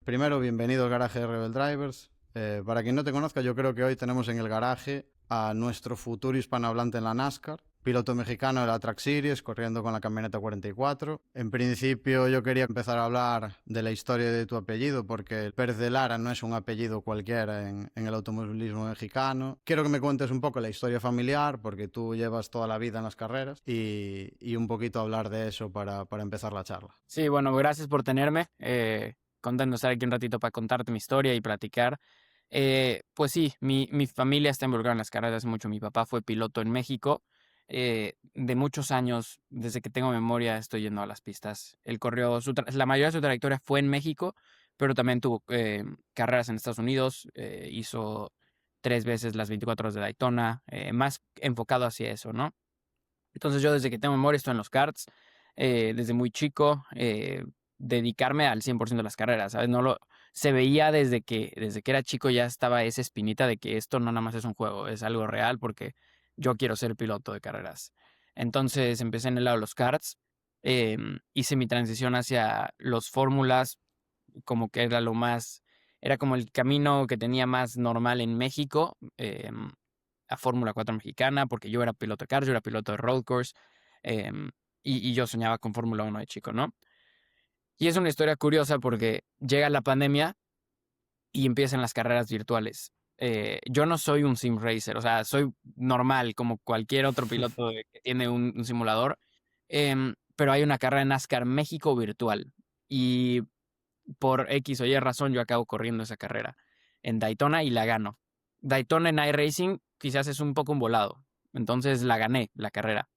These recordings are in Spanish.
Primero, bienvenido al garaje de Rebel Drivers. Para quien no te conozca, yo creo que hoy tenemos en el garaje a nuestro futuro hispanohablante en la NASCAR, piloto mexicano de la Track Series, corriendo con la camioneta 44. En principio, yo quería empezar a hablar de la historia de tu apellido, porque el Pérez de Lara no es un apellido cualquiera en el automovilismo mexicano. Quiero que me cuentes un poco la historia familiar, porque tú llevas toda la vida en las carreras, y un poquito hablar de eso para empezar la charla. Sí, bueno, gracias por tenerme. Contento de estar aquí un ratito para contarte mi historia y platicar. Pues sí, mi familia está involucrada en las carreras hace mucho. Mi papá fue piloto en México. De muchos años, desde que tengo memoria, estoy yendo a las pistas. Él corrió, la mayoría de su trayectoria fue en México, pero también tuvo carreras en Estados Unidos. Hizo 3 veces las 24 horas de Daytona, más enfocado hacia eso, ¿no? Entonces yo desde que tengo memoria estoy en los karts, desde muy chico, dedicarme al 100% de las carreras, ¿sabes? Se veía desde que era chico, ya estaba esa espinita de que esto no nada más es un juego, es algo real porque yo quiero ser piloto de carreras. Entonces empecé en el lado de los karts, hice mi transición hacia los fórmulas, como que era como el camino que tenía más normal en México, a Fórmula 4 mexicana, porque yo era piloto de karts, yo era piloto de road course, em, y yo soñaba con Fórmula 1 de chico, ¿no? Y es una historia curiosa porque llega la pandemia y empiezan las carreras virtuales. Yo no soy un sim racer, o sea, soy normal como cualquier otro piloto que tiene un simulador, pero hay una carrera en NASCAR México virtual y por X o Y razón yo acabo corriendo esa carrera en Daytona y la gano. Daytona en iRacing quizás es un poco un volado, entonces la gané la carrera.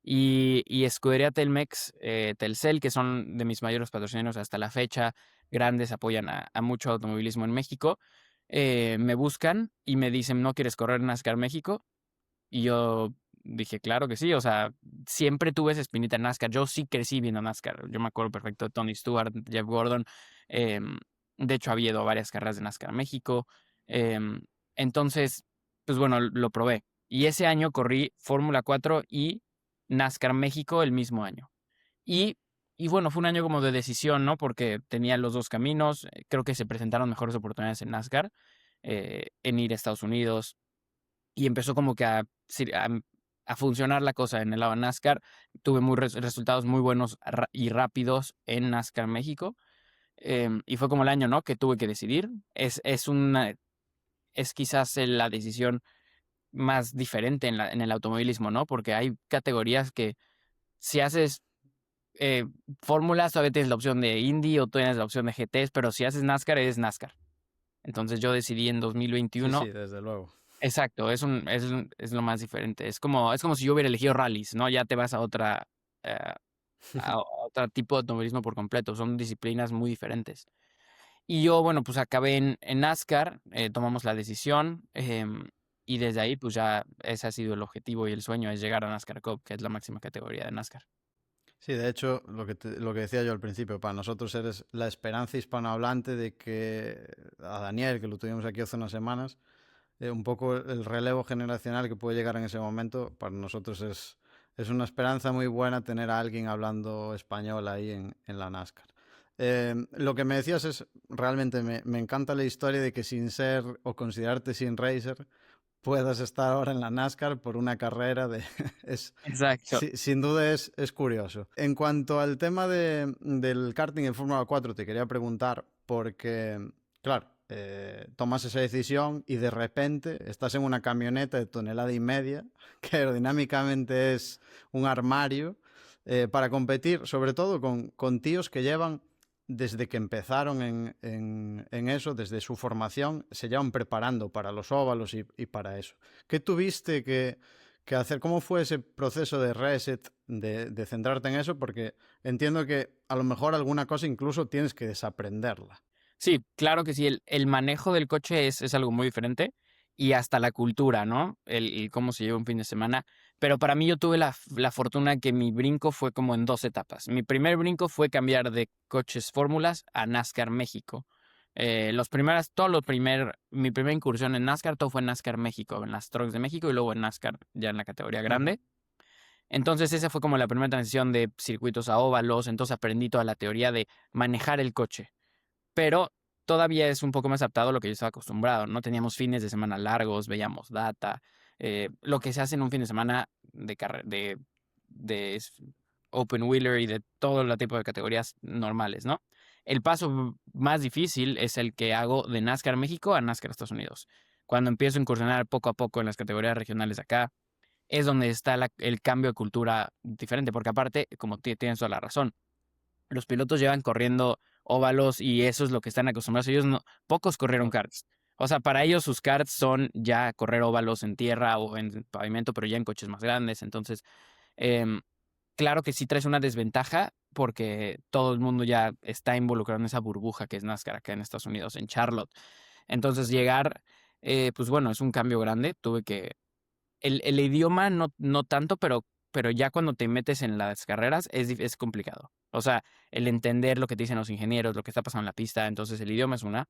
Y Escudería Telmex, Telcel, que son de mis mayores patrocinios hasta la fecha, grandes, apoyan a mucho automovilismo en México, me buscan y me dicen, ¿no quieres correr NASCAR México? Y yo dije, claro que sí, o sea, siempre tuve esa espinita en NASCAR. Yo sí crecí viendo NASCAR. Yo me acuerdo perfecto de Tony Stewart, Jeff Gordon. De hecho, había ido a varias carreras de NASCAR México. em, entonces, pues bueno, lo probé. Y ese año corrí Fórmula 4 y NASCAR México el mismo año. Y, y bueno, fue un año como de decisión, ¿no? Porque tenía los dos caminos. Creo que se presentaron mejores oportunidades en NASCAR, en ir a Estados Unidos, y empezó como que a funcionar la cosa en el lado de NASCAR. Tuve resultados muy buenos y rápidos en NASCAR México. Y fue como el año, ¿no? Que tuve que decidir. Es quizás la decisión más diferente en el automovilismo, ¿no? Porque hay categorías que si haces eh, fórmulas, todavía tienes la opción de Indy o tienes la opción de GTs, pero si haces NASCAR, es NASCAR. Entonces yo decidí en Sí, 2021. sí, desde luego. Exacto, es lo más diferente. Es como si yo hubiera elegido rallies, ¿no? Ya te vas eh, a otro tipo de automovilismo por completo. Son disciplinas muy diferentes. Y yo, bueno, pues acabé en NASCAR, tomamos la decisión, y desde ahí, pues ya ese ha sido el objetivo y el sueño, es llegar a NASCAR Cup, que es la máxima categoría de NASCAR. Sí, de hecho, lo que decía yo al principio, para nosotros eres la esperanza hispanohablante de que a Daniel, que lo tuvimos aquí hace unas semanas, un poco el relevo generacional que puede llegar en ese momento, para nosotros es una esperanza muy buena tener a alguien hablando español ahí en la NASCAR. Lo que me decías es, realmente me encanta la historia de que sin ser o considerarte sin racer, puedas estar ahora en la NASCAR por una carrera de... es, Exacto. sin duda es curioso. En cuanto al tema del karting en Fórmula 4, te quería preguntar, porque, claro, tomas esa decisión y de repente estás en una camioneta de 1,5 toneladas, que aerodinámicamente es un armario, para competir sobre todo con tíos que llevan desde que empezaron en eso, desde su formación, se llevan preparando para los óvalos y para eso. ¿Qué tuviste que hacer? ¿Cómo fue ese proceso de reset, de centrarte en eso? Porque entiendo que a lo mejor alguna cosa incluso tienes que desaprenderla. Sí, claro que sí, el manejo del coche es algo muy diferente y hasta la cultura, ¿no? El cómo se lleva un fin de semana. Pero para mí yo tuve la fortuna que mi brinco fue como en dos etapas. Mi primer brinco fue cambiar de coches fórmulas a NASCAR México. Mi primera incursión en NASCAR, todo fue en NASCAR México, en las trucks de México y luego en NASCAR ya en la categoría Uh -huh. grande. Entonces esa fue como la primera transición de circuitos a óvalos, entonces aprendí toda la teoría de manejar el coche. Pero todavía es un poco más adaptado a lo que yo estaba acostumbrado. No teníamos fines de semana largos, veíamos data. Lo que se hace en un fin de semana de open wheeler y de todo el tipo de categorías normales, ¿no? El paso más difícil es el que hago de NASCAR México a NASCAR Estados Unidos. Cuando empiezo a incursionar poco a poco en las categorías regionales de acá, es donde está el cambio de cultura diferente, porque aparte, como tienes toda la razón, los pilotos llevan corriendo óvalos y eso es lo que están acostumbrados. Ellos no, pocos corrieron Claro. karts. O sea, para ellos sus karts son ya correr óvalos en tierra o en pavimento, pero ya en coches más grandes. Entonces, em, claro que sí traes una desventaja porque todo el mundo ya está involucrado en esa burbuja que es NASCAR acá en Estados Unidos, en Charlotte. Entonces, llegar, pues bueno, es un cambio grande. Tuve que el idioma no tanto, pero ya cuando te metes en las carreras es complicado. O sea, el entender lo que te dicen los ingenieros, lo que está pasando en la pista. Entonces, el idioma es una,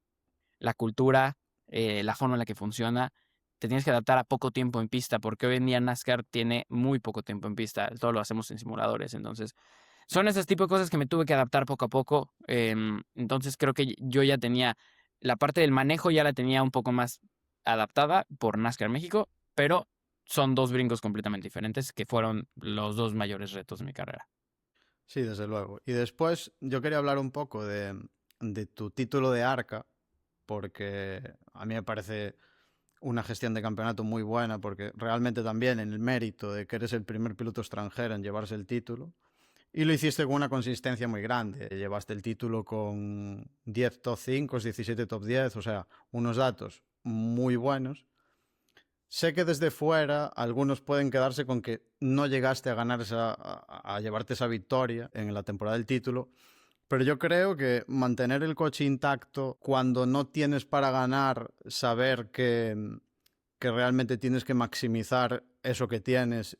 la cultura, la forma en la que funciona. Te tienes que adaptar a poco tiempo en pista, porque hoy en día NASCAR tiene muy poco tiempo en pista. Todo lo hacemos en simuladores. Entonces, son esos tipos de cosas que me tuve que adaptar poco a poco. Entonces, creo que yo ya tenía la parte del manejo, ya la tenía un poco más adaptada por NASCAR México, pero son dos brincos completamente diferentes que fueron los dos mayores retos de mi carrera. Sí, desde luego. Y después yo quería hablar un poco de tu título de Arca, porque a mí me parece una gestión de campeonato muy buena, porque realmente también en el mérito de que eres el primer piloto extranjero en llevarse el título, y lo hiciste con una consistencia muy grande. Llevaste el título con 10 top 5, 17 top 10, o sea, unos datos muy buenos. Sé que desde fuera algunos pueden quedarse con que no llegaste a ganar a llevarte esa victoria en la temporada del título, pero yo creo que mantener el coche intacto cuando no tienes para ganar, saber que realmente tienes que maximizar eso que tienes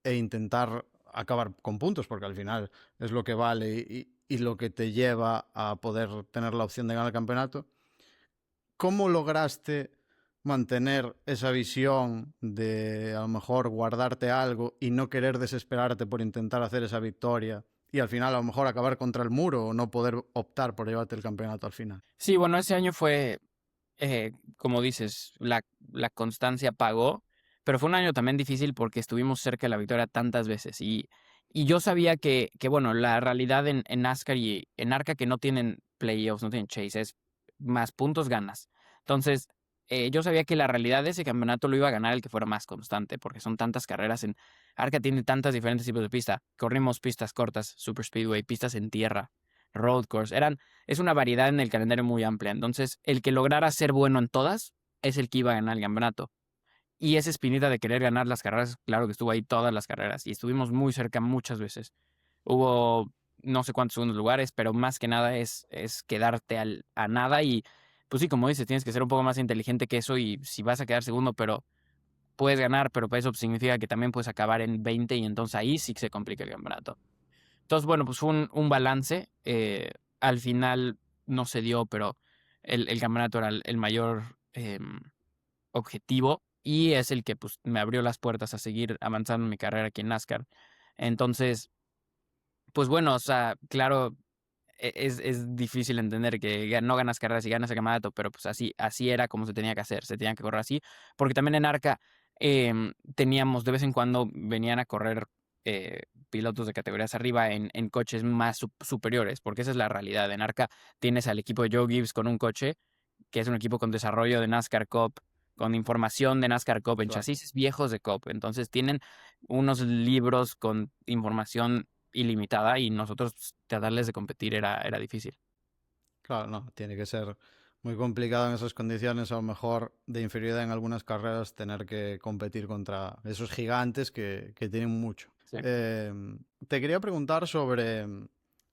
e intentar acabar con puntos, porque al final es lo que vale y lo que te lleva a poder tener la opción de ganar el campeonato. ¿Cómo lograste mantener esa visión de a lo mejor guardarte algo y no querer desesperarte por intentar hacer esa victoria y al final a lo mejor acabar contra el muro o no poder optar por llevarte el campeonato al final? Sí, bueno, ese año fue, como dices, la constancia pagó, pero fue un año también difícil porque estuvimos cerca de la victoria tantas veces y yo sabía que, bueno, la realidad en NASCAR y en ARCA que no tienen playoffs, no tienen chase, es más puntos ganas. Entonces, yo sabía que la realidad de ese campeonato lo iba a ganar el que fuera más constante, porque son tantas carreras en ARCA tiene tantas diferentes tipos de pista. Corrimos pistas cortas, super speedway, pistas en tierra, road course. Es una variedad en el calendario muy amplia. Entonces, el que lograra ser bueno en todas es el que iba a ganar el campeonato. Y esa espinita de querer ganar las carreras, claro que estuvo ahí todas las carreras y estuvimos muy cerca muchas veces. Hubo no sé cuántos segundos lugares, pero más que nada es quedarte a nada y pues sí, como dices, tienes que ser un poco más inteligente que eso y si vas a quedar segundo, pero puedes ganar, pero eso significa que también puedes acabar en 20 y entonces ahí sí que se complica el campeonato. Entonces, bueno, pues fue un balance. Al final no se dio, pero el campeonato era el mayor objetivo y es el que pues, me abrió las puertas a seguir avanzando en mi carrera aquí en NASCAR. Entonces, pues bueno, o sea, claro, es difícil entender que no ganas carreras y ganas el campeonato, pero pues así era como se tenía que hacer, se tenía que correr así, porque también en ARCA teníamos, de vez en cuando venían a correr pilotos de categorías arriba en coches más superiores, porque esa es la realidad. En ARCA tienes al equipo de Joe Gibbs con un coche, que es un equipo con desarrollo de NASCAR Cup, con información de NASCAR Cup en Claro. chasis viejos de Cup. Entonces tienen unos libros con información ilimitada y nosotros tratarles de competir era difícil. Claro, no, tiene que ser muy complicado en esas condiciones, a lo mejor de inferioridad en algunas carreras, tener que competir contra esos gigantes que tienen mucho. Sí. Eh, Te quería preguntar sobre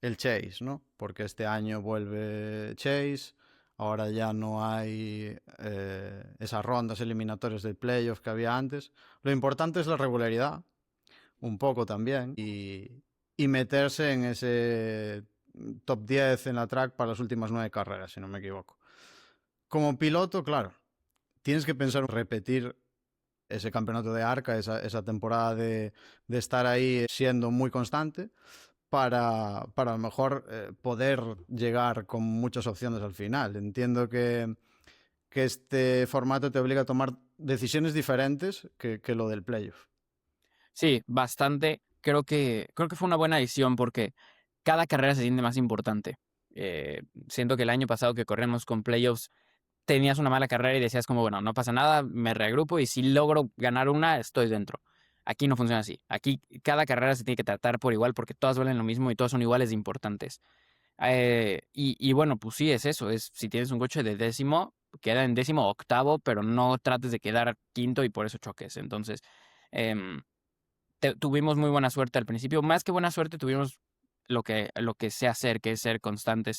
el Chase, ¿no? Porque este año vuelve Chase, ahora ya no hay esas rondas eliminatorias del playoff que había antes. Lo importante es la regularidad, un poco también, y meterse en ese top 10 en la track para las últimas 9 carreras, si no me equivoco. Como piloto, claro, tienes que pensar en repetir ese campeonato de Arca, esa temporada de estar ahí siendo muy constante, para a lo mejor poder llegar con muchas opciones al final. Entiendo que este formato te obliga a tomar decisiones diferentes que lo del playoff. Sí, bastante. Creo que fue una buena decisión porque cada carrera se siente más importante. Siento que el año pasado que corremos con playoffs tenías una mala carrera y decías como, bueno, no pasa nada, me reagrupo y si logro ganar una, estoy dentro. Aquí no funciona así. Aquí cada carrera se tiene que tratar por igual porque todas valen lo mismo y todas son iguales de importantes. Y bueno, pues sí, es eso. Es si tienes un coche de décimo, queda en décimo o octavo, pero no trates de quedar quinto y por eso choques. Entonces, em, tuvimos muy buena suerte al principio. Más que buena suerte, tuvimos lo que sé hacer, que es ser constante,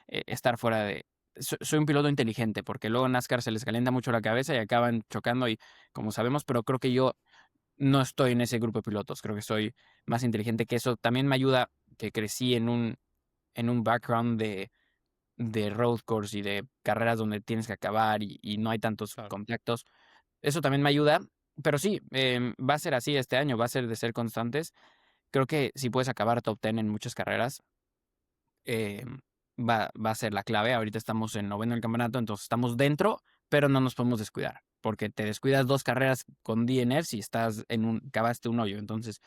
estar fuera de... Soy un piloto inteligente, porque luego en NASCAR se les calienta mucho la cabeza y acaban chocando, y como sabemos, pero creo que yo no estoy en ese grupo de pilotos. Creo que soy más inteligente que eso. También me ayuda que crecí en un background de road course y de carreras donde tienes que acabar y no hay tantos Claro. contactos. Eso también me ayuda, pero sí, va a ser así este año, va a ser de ser constantes. Creo que si puedes acabar top 10 en muchas carreras, va a ser la clave. Ahorita estamos en noveno del campeonato, entonces estamos dentro, pero no nos podemos descuidar, porque te descuidas 2 carreras con DNFs y cavaste un hoyo. Entonces,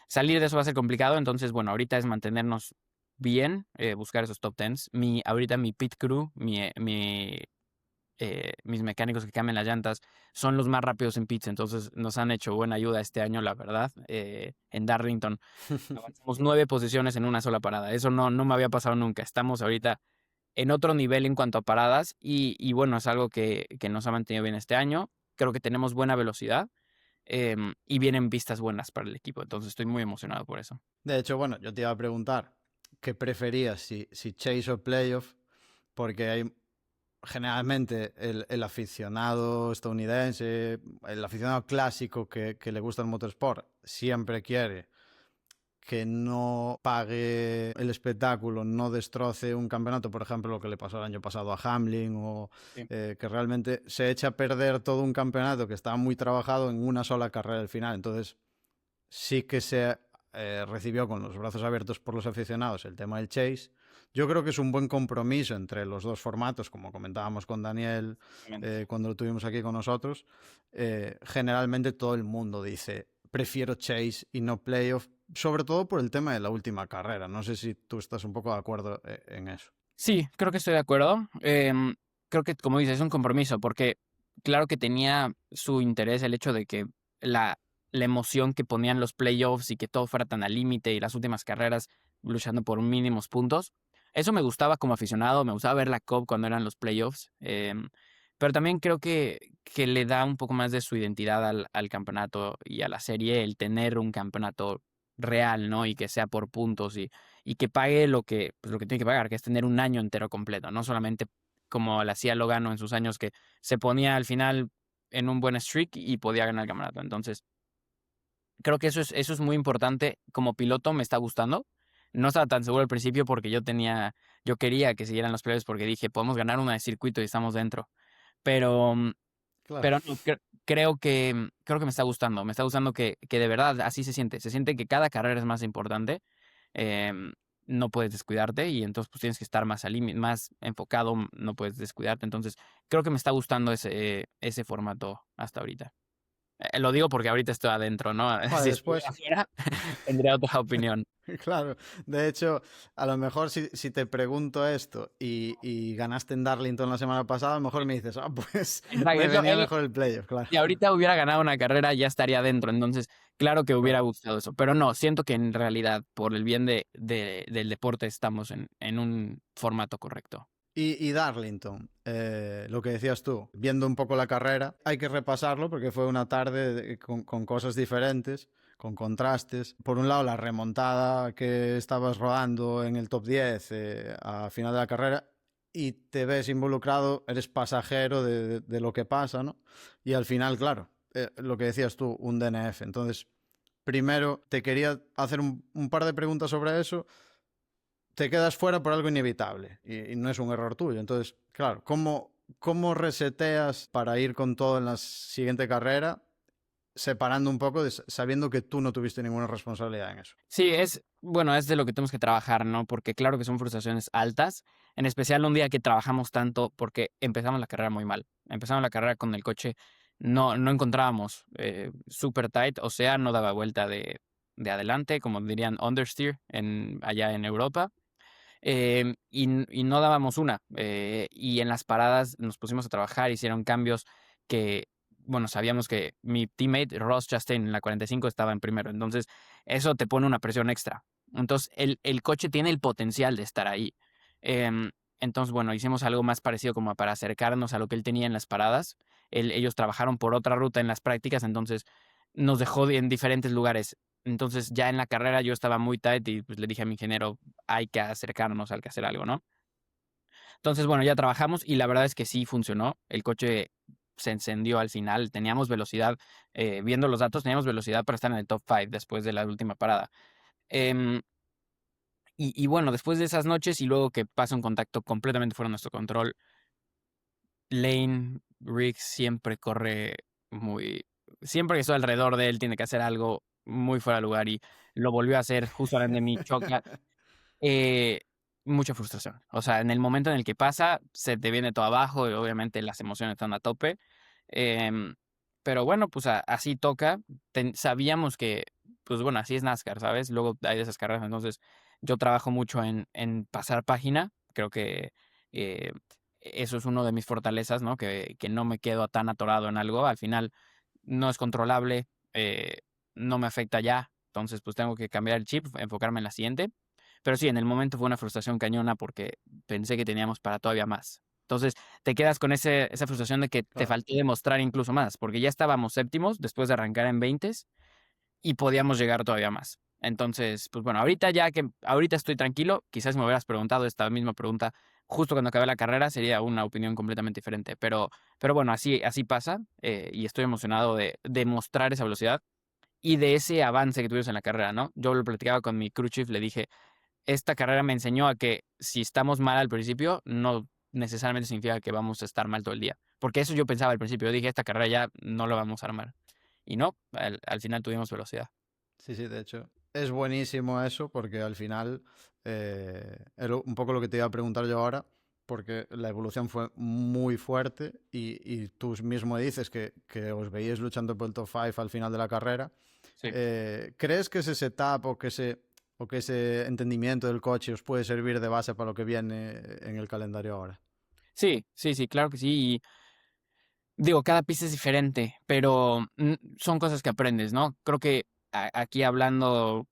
salir de eso va a ser complicado. Entonces, bueno, ahorita es mantenernos bien, buscar esos top 10. Ahorita mi pit crew, mis mecánicos que cambian las llantas son los más rápidos en pits, entonces nos han hecho buena ayuda este año, la verdad. En Darlington avanzamos 9 posiciones en una sola parada. Eso no me había pasado nunca. Estamos ahorita en otro nivel en cuanto a paradas y bueno, es algo que nos ha mantenido bien este año. Creo que tenemos buena velocidad y vienen pistas buenas para el equipo, entonces estoy muy emocionado por eso. De hecho, bueno, yo te iba a preguntar qué preferías, si Chase o Playoff, porque hay generalmente el aficionado estadounidense, el aficionado clásico que le gusta el motorsport, siempre quiere que no pague el espectáculo, no destroce un campeonato, por ejemplo, lo que le pasó el año pasado a Hamlin, o Sí. que realmente se echa a perder todo un campeonato que estaba muy trabajado en una sola carrera al final. Entonces, sí que se recibió con los brazos abiertos por los aficionados el tema del Chase. Yo creo que es un buen compromiso entre los dos formatos, como comentábamos con Daniel cuando lo tuvimos aquí con nosotros. Generalmente todo el mundo dice, prefiero Chase y no Playoff, sobre todo por el tema de la última carrera. No sé si tú estás un poco de acuerdo en eso. Sí, creo que estoy de acuerdo. Creo que, como dices, es un compromiso, porque claro que tenía su interés el hecho de que la emoción que ponían los playoffs y que todo fuera tan al límite y las últimas carreras luchando por mínimos puntos. Eso me gustaba como aficionado, me gustaba ver la Cup cuando eran los playoffs, pero también creo que le da un poco más de su identidad al campeonato y a la serie el tener un campeonato real, ¿no? Y que sea por puntos y que pague lo que tiene que pagar, que es tener un año entero completo, no solamente como lo hacía Logano en sus años, que se ponía al final en un buen streak y podía ganar el campeonato. Entonces, creo que eso es muy importante. Como piloto me está gustando. No estaba tan seguro al principio porque yo quería que siguieran los playoffs porque dije, podemos ganar una de circuito y estamos dentro. Pero, Claro. pero no, creo que me está gustando. Me está gustando que de verdad así se siente. Se siente que cada carrera es más importante. em, no puedes descuidarte y entonces pues tienes que estar más enfocado, no puedes descuidarte. Entonces, creo que me está gustando ese formato hasta ahorita. Lo digo porque ahorita estoy adentro, ¿no? Joder, Si estuviera después, afuera, tendría otra opinión. claro, de hecho, a lo mejor si te pregunto esto y ganaste en Darlington la semana pasada, a lo mejor me dices, pues Exacto, me venía mejor el playoff, claro. si ahorita hubiera ganado una carrera, ya estaría adentro. Entonces, claro que hubiera Claro. gustado eso. Pero no, siento que en realidad, por el bien del deporte, estamos en un formato correcto. Y Darlington, lo que decías tú, viendo un poco la carrera, hay que repasarlo porque fue una tarde con cosas diferentes, con contrastes. Por un lado, la remontada que estabas rodando en el top 10 a final de la carrera y te ves involucrado, eres pasajero de lo que pasa, ¿no? Y al final, claro, lo que decías tú, un DNF. Entonces, primero te quería hacer un par de preguntas sobre eso. Te quedas fuera por algo inevitable y no es un error tuyo. Entonces, claro, ¿cómo reseteas para ir con todo en la siguiente carrera, separando un poco, sabiendo que tú no tuviste ninguna responsabilidad en eso? Sí, bueno, es de lo que tenemos que trabajar, ¿no? Porque claro que son frustraciones altas, en especial un día que trabajamos tanto porque empezamos la carrera muy mal. Empezamos la carrera con el coche, no encontrábamos super tight, o sea, no daba vuelta de adelante, como dirían understeer allá en Europa. Y no dábamos una. Y en las paradas nos pusimos a trabajar, hicieron cambios que, bueno, sabíamos que mi teammate Ross Chastain en la 45 estaba en primero. Entonces, eso te pone una presión extra. Entonces, el coche tiene el potencial de estar ahí. Em, entonces, bueno, hicimos algo más parecido como para acercarnos a lo que él tenía en las paradas. Ellos trabajaron por otra ruta en las prácticas, entonces nos dejó en diferentes lugares. Entonces, ya en la carrera yo estaba muy tight y pues le dije a mi ingeniero, hay que acercarnos, hay que hacer algo, ¿no? Entonces, bueno, ya trabajamos y la verdad es que sí funcionó. El coche se encendió al final, teníamos velocidad, viendo los datos, teníamos velocidad para estar en el top 5 después de la última parada. Em, y bueno, después de esas noches y luego que pasa un contacto completamente fuera de nuestro control, Lane Riggs siempre corre muy... Siempre que estoy alrededor de él tiene que hacer algo muy fuera de lugar y lo volvió a hacer justo delante de mí, choca. Eh, Mucha frustración. O sea, en el momento en el que pasa, se te viene todo abajo y obviamente las emociones están a tope. Em, pero bueno, pues así toca. Sabíamos que, pues bueno, así es NASCAR, ¿sabes? Luego hay de esas carreras. Entonces, yo trabajo mucho en pasar página. Creo que eh, eso es uno de mis fortalezas, ¿no? Que no me quedo tan atorado en algo. Al final, no es controlable, no me afecta ya. Entonces, pues tengo que cambiar el chip, enfocarme en la siguiente. Pero sí, en el momento fue una frustración cañona porque pensé que teníamos para todavía más. Entonces, te quedas con esa frustración de que te Claro. faltó demostrar incluso más, porque ya estábamos séptimos después de arrancar en 20 y podíamos llegar todavía más. Entonces, pues bueno, ahorita estoy tranquilo, quizás si me hubieras preguntado esta misma pregunta justo cuando acabé la carrera, sería una opinión completamente diferente. Pero bueno, así pasa, y estoy emocionado de mostrar esa velocidad y de ese avance que tuvimos en la carrera, ¿no? Yo lo platicaba con mi crew chief, le dije, esta carrera me enseñó a que si estamos mal al principio, no necesariamente significa que vamos a estar mal todo el día. Porque eso yo pensaba al principio. Yo dije, esta carrera ya no la vamos a armar. Y no, al final tuvimos velocidad. Sí, sí, de hecho, es buenísimo eso porque al final es un poco lo que te iba a preguntar yo ahora, porque la evolución fue muy fuerte y tú mismo dices que os veíais luchando por el top 5 al final de la carrera. Sí. ¿Crees que ese setup o que ese entendimiento del coche os puede servir de base para lo que viene en el calendario ahora? Sí, sí, sí, claro que sí. Y digo, cada pista es diferente, pero son cosas que aprendes, ¿no? Creo que aquí hablando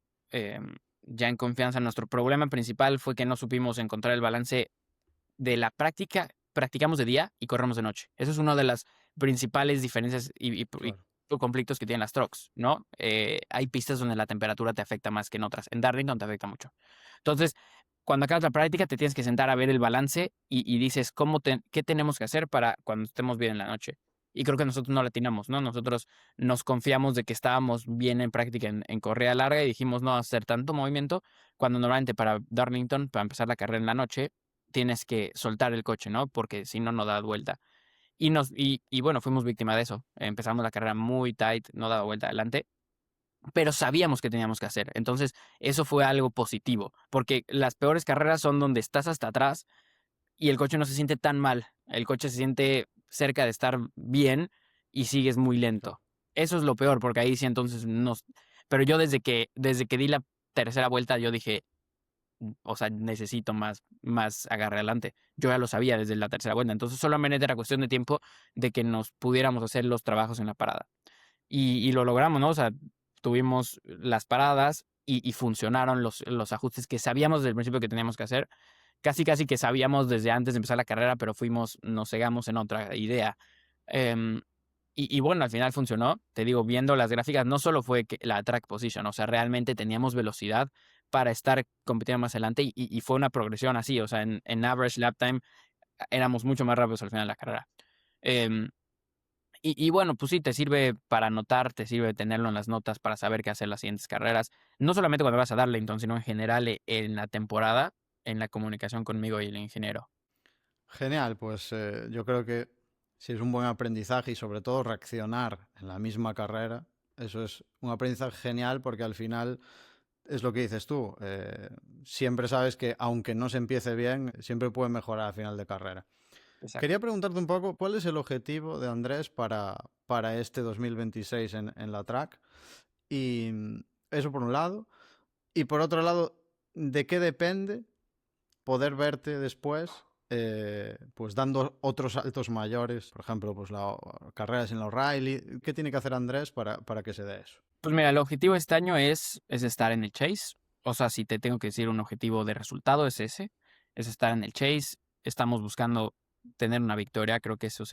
ya en confianza, nuestro problema principal fue que no supimos encontrar el balance de la práctica. Practicamos de día y corremos de noche. Eso es una de las principales diferencias y Claro. conflictos que tienen las trucks, ¿no? Hay pistas donde la temperatura te afecta más que en otras. En Darlington te afecta mucho. Entonces, cuando acabas la práctica, te tienes que sentar a ver el balance y dices, ¿qué tenemos que hacer para cuando estemos bien en la noche? Y creo que nosotros no la atinamos, ¿no? Nosotros nos confiamos de que estábamos bien en práctica en corrida larga y dijimos no hacer tanto movimiento, cuando normalmente para Darlington, para empezar la carrera en la noche, tienes que soltar el coche, ¿no? Porque si no, no da vuelta. Y bueno, fuimos víctima de eso. Empezamos la carrera muy tight, no daba vuelta adelante, pero sabíamos que teníamos que hacer. Entonces, eso fue algo positivo, porque las peores carreras son donde estás hasta atrás y el coche no se siente tan mal. El coche se siente cerca de estar bien y sigues muy Claro. lento. Eso es lo peor, porque ahí sí entonces nos... Pero yo desde que di la tercera vuelta, yo dije, o sea, necesito más agarre adelante. Yo ya lo sabía desde la tercera vuelta, entonces solamente era cuestión de tiempo de que nos pudiéramos hacer los trabajos en la parada. Y lo logramos, ¿no? O sea, tuvimos las paradas y funcionaron los ajustes que sabíamos desde el principio que teníamos que hacer. Casi que sabíamos desde antes de empezar la carrera, pero nos cegamos en otra idea. Em, y bueno, al final funcionó. Te digo, viendo las gráficas, no solo fue la track position, o sea, realmente teníamos velocidad para estar compitiendo más adelante y fue una progresión así, o sea, en average lap time éramos mucho más rápidos al final de la carrera. Em, y bueno, pues sí, te sirve para anotar, te sirve tenerlo en las notas para saber qué hacer las siguientes carreras. No solamente cuando vas a Darlington, sino en general en la temporada, en la comunicación conmigo y el ingeniero. Genial, pues yo creo que si es un buen aprendizaje y sobre todo reaccionar en la misma carrera, eso es un aprendizaje genial porque al final es lo que dices tú. Siempre sabes que aunque no se empiece bien, siempre puede mejorar al final de carrera. Exacto. Quería preguntarte un poco, ¿cuál es el objetivo de Andrés para este 2026 en la track? Y eso por un lado. Y por otro lado, ¿de qué depende poder verte después pues dando otros saltos mayores? Por ejemplo, pues carreras en la O'Reilly. ¿Qué tiene que hacer Andrés para que se dé eso? Pues mira, el objetivo de este año es estar en el Chase. O sea, si te tengo que decir un objetivo de resultado es ese, es estar en el Chase. Estamos buscando tener una victoria, creo que eso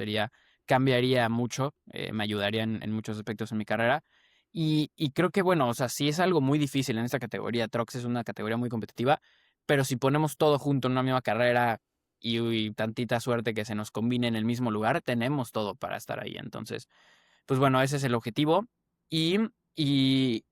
cambiaría mucho, me ayudaría en muchos aspectos en mi carrera. Y creo que, bueno, o sea, sí es algo muy difícil en esta categoría. Trucks es una categoría muy competitiva, pero si ponemos todo junto en una misma carrera y tantita suerte que se nos combine en el mismo lugar, tenemos todo para estar ahí. Entonces, pues bueno, ese es el objetivo. Y, y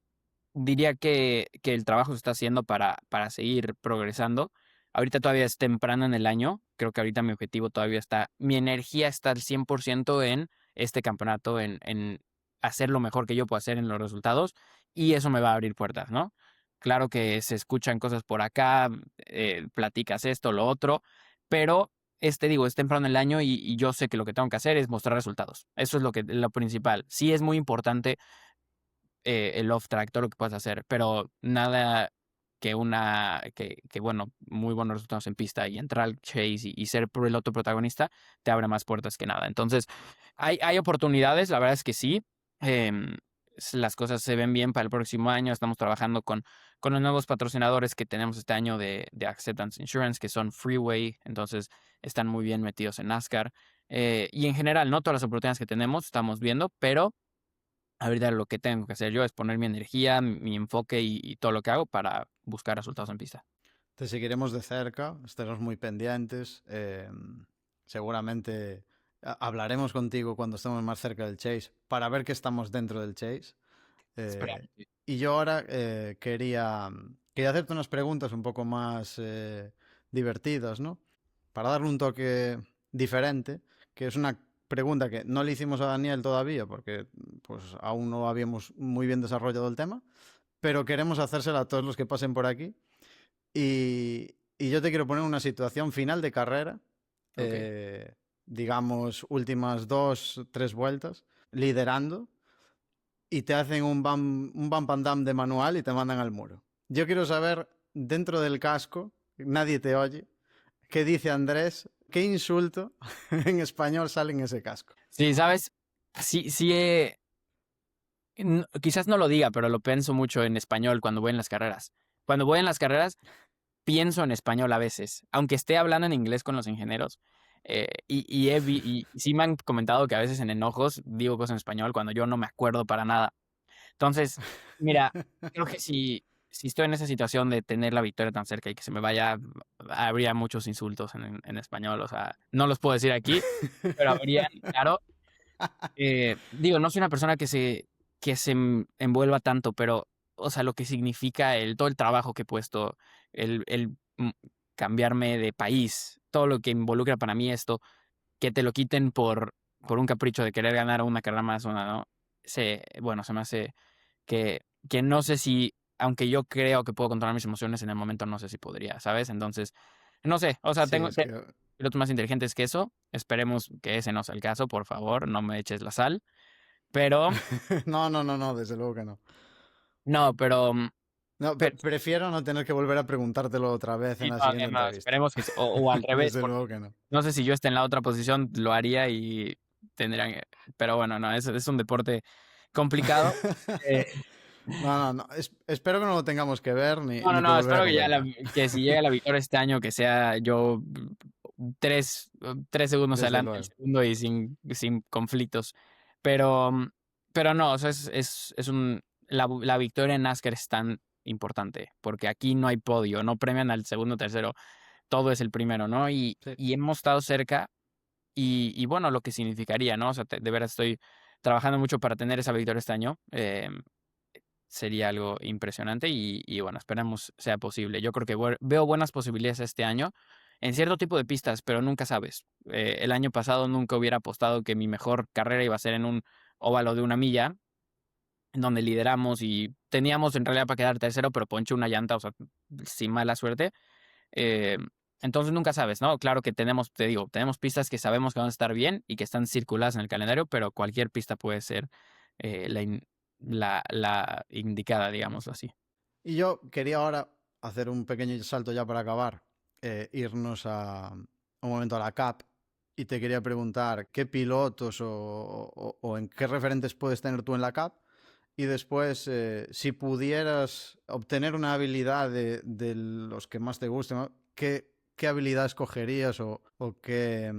diría que el trabajo se está haciendo para seguir progresando. Ahorita todavía es temprano en el año. Creo que ahorita mi objetivo todavía está, mi energía está al 100% en este campeonato, en hacer lo mejor que yo puedo hacer en los resultados. Y eso me va a abrir puertas, ¿no? Claro que se escuchan cosas por acá, platicas esto, lo otro, pero digo, es temprano en el año y yo sé que lo que tengo que hacer es mostrar resultados. Eso es lo principal. Sí es muy importante el off-track, todo lo que puedas hacer, pero nada que bueno, muy buenos resultados en pista y entrar al chase y ser el otro protagonista te abre más puertas que nada. Entonces, hay oportunidades, la verdad es que sí. em, las cosas se ven bien para el próximo año. Estamos trabajando con los nuevos patrocinadores que tenemos este año de Acceptance Insurance, que son Freeway, entonces están muy bien metidos en NASCAR. Y en general, no todas las oportunidades que tenemos estamos viendo, pero ahorita lo que tengo que hacer yo es poner mi energía, mi enfoque y todo lo que hago para buscar resultados en pista. Te seguiremos de cerca, estaremos muy pendientes. Seguramente hablaremos contigo cuando estemos más cerca del Chase para ver que estamos dentro del Chase. Esperamos. Eh, y yo ahora quería hacerte unas preguntas un poco más divertidas, ¿no? Para darle un toque diferente, que es una pregunta que no le hicimos a Daniel todavía porque pues aún no habíamos muy bien desarrollado el tema, pero queremos hacérsela a todos los que pasen por aquí. Y yo te quiero poner una situación final de carrera, Ok. eh, digamos últimas 2, 3 vueltas, liderando y te hacen un bump and dump de manual y te mandan al muro. Yo quiero saber, dentro del casco, nadie te oye, qué dice Andrés, qué insulto en español sale en ese casco. Sí, sabes, sí, sí, quizás no lo diga, pero lo pienso mucho en español cuando voy en las carreras. Cuando voy en las carreras, pienso en español a veces, aunque esté hablando en inglés con los ingenieros. Y sí me han comentado que a veces en enojos digo cosas en español cuando yo no me acuerdo para nada. Entonces, mira, creo que si estoy en esa situación de tener la victoria tan cerca y que se me vaya, habría muchos insultos en español. O sea, no los puedo decir aquí, pero habría, claro. Digo, no soy una persona que se envuelva tanto, pero, o sea, lo que significa todo el trabajo que he puesto, el cambiarme de país, todo lo que involucra para mí esto, que te lo quiten por un capricho de querer ganar una carrera más, una, ¿no? Bueno, se me hace que no sé si, aunque yo creo que puedo controlar mis emociones en el momento, no sé si podría, ¿sabes? Entonces, no sé, o sea, Sí, es que... pilotos más inteligentes que eso. Esperemos que ese no sea el caso, por favor, no me eches la sal. Pero, no, no, no, no, desde luego que no. no, No, pero prefiero no tener que volver a preguntártelo otra vez en sí, la no, siguiente entrevista. esperemos que, o al revés, Desde porque luego que no. no sé si yo esté en la otra posición, lo haría y tendrían, pero bueno, no, es un deporte complicado. Eh, No, no, no. Espero que no lo tengamos que ver no, no, ni que no, volver a espero que comentar. que si llega la victoria este año, que sea yo tres, 3 segundos Desde adelante del luego. segundo y sin conflictos. Pero, pero no, o sea, la victoria en NASCAR es tan importante, porque aquí no hay podio, no premian al segundo, tercero, todo es el primero, ¿no? Sí. Y hemos estado cerca y bueno, lo que significaría, ¿no? O sea, de veras estoy trabajando mucho para tener esa victoria este año. Sería algo impresionante y bueno, esperamos sea posible. Yo creo que veo buenas posibilidades este año en cierto tipo de pistas, pero nunca sabes. El año pasado nunca hubiera apostado que mi mejor carrera iba a ser en un óvalo de 1 milla en donde lideramos y teníamos en realidad para quedar tercero, pero ponché una llanta, o sea, sin mala suerte. Eh, entonces nunca sabes, ¿no? Claro que tenemos, te digo, tenemos pistas que sabemos que van a estar bien y que están circuladas en el calendario, pero cualquier pista puede ser la indicada, digámoslo así. Y yo quería ahora hacer un pequeño salto ya para acabar, irnos a un momento a la CAP y te quería preguntar qué pilotos o en qué referentes puedes tener tú en la CAP y después si pudieras obtener una habilidad de los que más te gusten, ¿no? ¿Qué habilidad escogerías o qué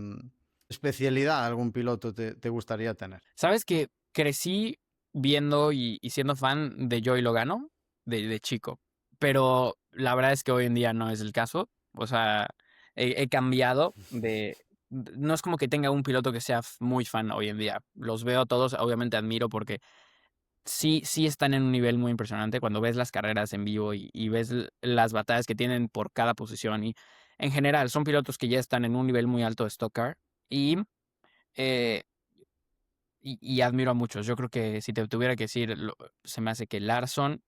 especialidad algún piloto te gustaría tener? Sabes que crecí viendo y siendo fan de Joey Logano de chico, pero la verdad es que hoy en día no es el caso. O sea, he cambiado no es como que tenga un piloto que sea muy fan hoy en día. Los veo todos, obviamente admiro porque sí están en un nivel muy impresionante cuando ves las carreras en vivo y ves las batallas que tienen por cada posición. Y en general son pilotos que ya están en un nivel muy alto de Stock Car. Y eh, y admiro a muchos. Yo creo que si te tuviera que decir, se me hace que Larson,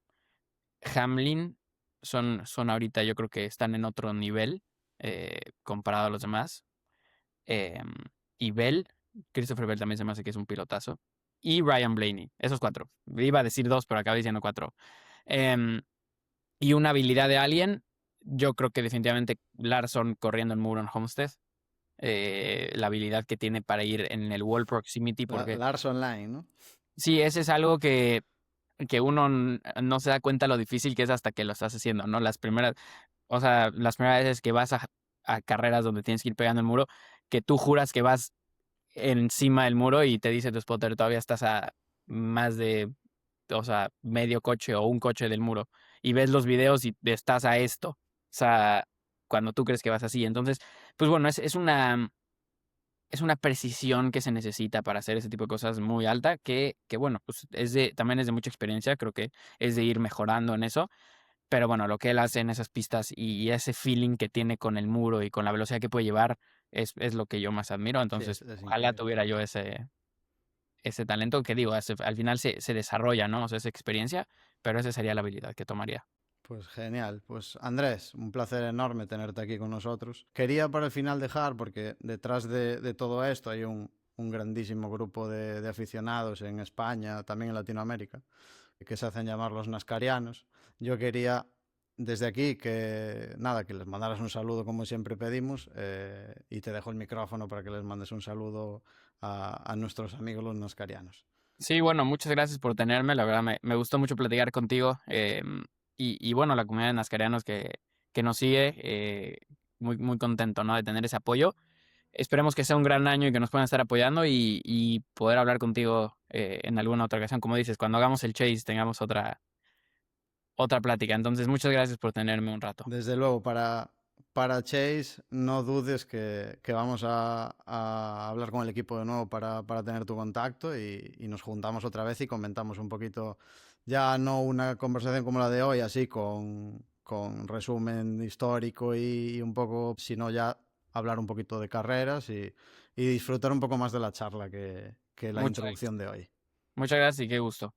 Hamlin son ahorita, yo creo que están en otro nivel comparado a los demás. Em, y Bell, Christopher Bell también se me hace que es un pilotazo. Y Ryan Blaney, esos cuatro. Iba a decir dos, pero acabé diciendo cuatro. Em, y una habilidad de alguien, yo creo que definitivamente Larson corriendo en Moore Homestead. La habilidad que tiene para ir en el wall proximity, porque Lars Online, ¿no? sí, ese es algo que uno no se da cuenta lo difícil que es hasta que lo estás haciendo, ¿no? O sea, las primeras veces que vas a carreras donde tienes que ir pegando el muro, que tú juras que vas encima del muro y te dice tu spotter, todavía estás a más de, o sea, medio coche o un coche del muro. Y ves los videos y estás a esto. O sea, cuando tú crees que vas así. Entonces, pues bueno, es una precisión que se necesita para hacer ese tipo de cosas muy alta, que bueno, pues también es de mucha experiencia, creo que es de ir mejorando en eso, pero bueno, lo que él hace en esas pistas y ese feeling que tiene con el muro y con la velocidad que puede llevar es lo que yo más admiro, Sí, entonces es ojalá increíble. tuviera yo ese talento que digo, al final se desarrolla, ¿no? O sea, esa experiencia, pero esa sería la habilidad que tomaría. Pues genial. Pues Andrés, un placer enorme tenerte aquí con nosotros. Quería para el final dejar, porque detrás de todo esto hay un grandísimo grupo de aficionados en España, también en Latinoamérica, que se hacen llamar los nascarianos. Yo quería desde aquí que nada, que les mandaras un saludo como siempre pedimos y te dejo el micrófono para que les mandes un saludo a nuestros amigos los nascarianos. Sí, bueno, muchas gracias por tenerme. La verdad me gustó mucho platicar contigo. Y bueno, la comunidad de Nascarianos que nos sigue, muy, muy contento, ¿no? De tener ese apoyo. Esperemos que sea un gran año y que nos puedan estar apoyando y poder hablar contigo en alguna otra ocasión. Como dices, cuando hagamos el chase tengamos otra plática. Entonces, muchas gracias por tenerme un rato. Desde luego, para Chase, no dudes que vamos a hablar con el equipo de nuevo para tener tu contacto y nos juntamos otra vez y comentamos un poquito, ya no una conversación como la de hoy, así con resumen histórico y un poco, sino ya hablar un poquito de carreras y disfrutar un poco más de la charla que la Muchas, introducción de hoy. muchas gracias y qué gusto.